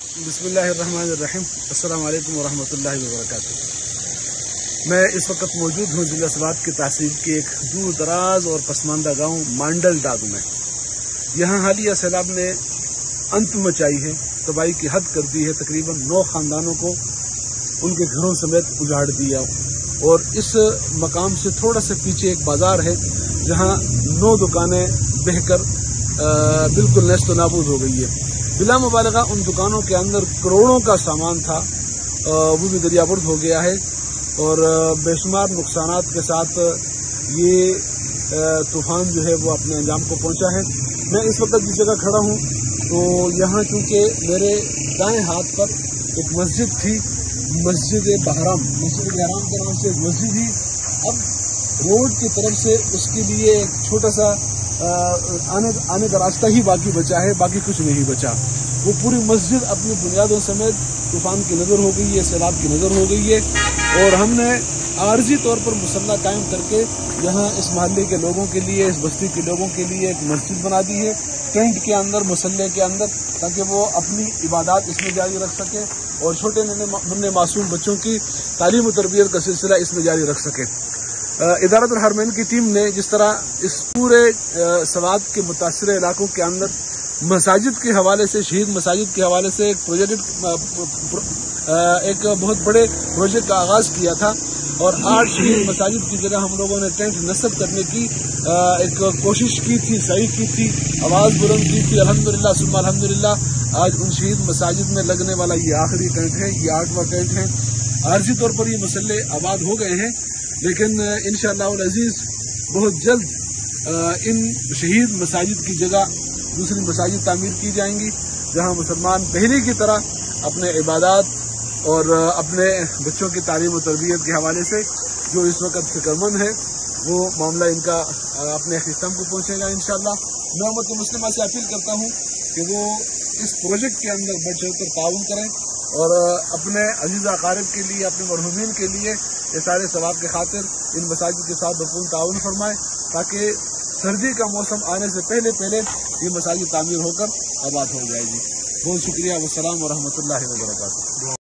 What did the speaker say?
بسم اللہ الرحمن الرحیم۔ السلام علیکم ورحمۃ اللہ وبرکاتہ۔ میں اس وقت موجود ہوں ضلع سوات کی تحصیل کے ایک دور دراز اور پسماندہ گاؤں مانڈل ڈاگ میں۔ یہاں حالیہ سیلاب نے انت مچائی ہے، تباہی کی حد کر دی ہے۔ تقریباً 9 خاندانوں کو ان کے گھروں سمیت اجاڑ دیا، اور اس مقام سے تھوڑا سا پیچھے ایک بازار ہے جہاں 9 دکانیں بہہ کر بالکل نیست و نابود ہو گئی ہے۔ بلا مبالغہ ان دکانوں کے اندر کروڑوں کا سامان تھا، وہ بھی دریا برد ہو گیا ہے، اور بے شمار نقصانات کے ساتھ یہ طوفان جو ہے وہ اپنے انجام کو پہنچا ہے۔ میں اس وقت جس جگہ کھڑا ہوں تو یہاں چونکہ میرے دائیں ہاتھ پر ایک مسجد تھی، مسجد بحرام کے نام سے ایک مسجد ہی، اب روڈ کی طرف سے اس کے لیے ایک چھوٹا سا آنے کا راستہ ہی باقی بچا ہے، باقی کچھ نہیں بچا۔ وہ پوری مسجد اپنی بنیادوں سمیت طوفان کی نظر ہو گئی ہے، سیلاب کی نظر ہو گئی ہے، اور ہم نے عارضی طور پر مسلح قائم کر کے یہاں اس محلے کے لوگوں کے لیے، اس بستی کے لوگوں کے لیے ایک مسجد بنا دی ہے، ٹینٹ کے اندر، مسلح کے اندر، تاکہ وہ اپنی عبادات اس میں جاری رکھ سکے اور چھوٹے ننے معصوم بچوں کی تعلیم و تربیت کا سلسلہ اس میں جاری رکھ سکے۔ ادارت الحرمین کی ٹیم نے جس طرح اس پورے سوات کے متاثرہ علاقوں کے اندر مساجد کے حوالے سے، شہید مساجد کے حوالے سے ایک بہت بڑے پروجیکٹ کا آغاز کیا تھا، اور 8 شہید مساجد کی جگہ ہم لوگوں نے ٹینٹ نصب کرنے کی ایک کوشش کی تھی، سعی کی تھی، آواز بلند کی تھی۔ الحمدللہ ثم الحمدللہ آج ان شہید مساجد میں لگنے والا یہ آخری ٹینٹ ہے، یہ 8واں ٹینٹ ہے۔ عارضی طور پر یہ مسلح آباد ہو گئے ہیں، لیکن انشاءاللہ العزیز بہت جلد ان شہید مساجد کی جگہ دوسری مساجد تعمیر کی جائیں گی، جہاں مسلمان پہلے کی طرح اپنے عبادات اور اپنے بچوں کی تعلیم و تربیت کے حوالے سے جو اس وقت فکر مند ہے، وہ معاملہ ان کا اپنے اختتام کو پہنچے گا انشاءاللہ۔ میں امت مسلمہ سے اپیل کرتا ہوں کہ وہ اس پروجیکٹ کے اندر بڑھ چڑھ کر تعاون کریں، اور اپنے عزیز اقارب کے لیے، اپنے مرحومین کے لیے یہ سارے ثواب کے خاطر ان مساجد کے ساتھ بھرپور تعاون فرمائیں، تاکہ سردی کا موسم آنے سے پہلے یہ مساجد تعمیر ہو کر آباد ہو جائے گی۔ بہت شکریہ، والسلام ورحمۃ اللہ وبرکاتہ۔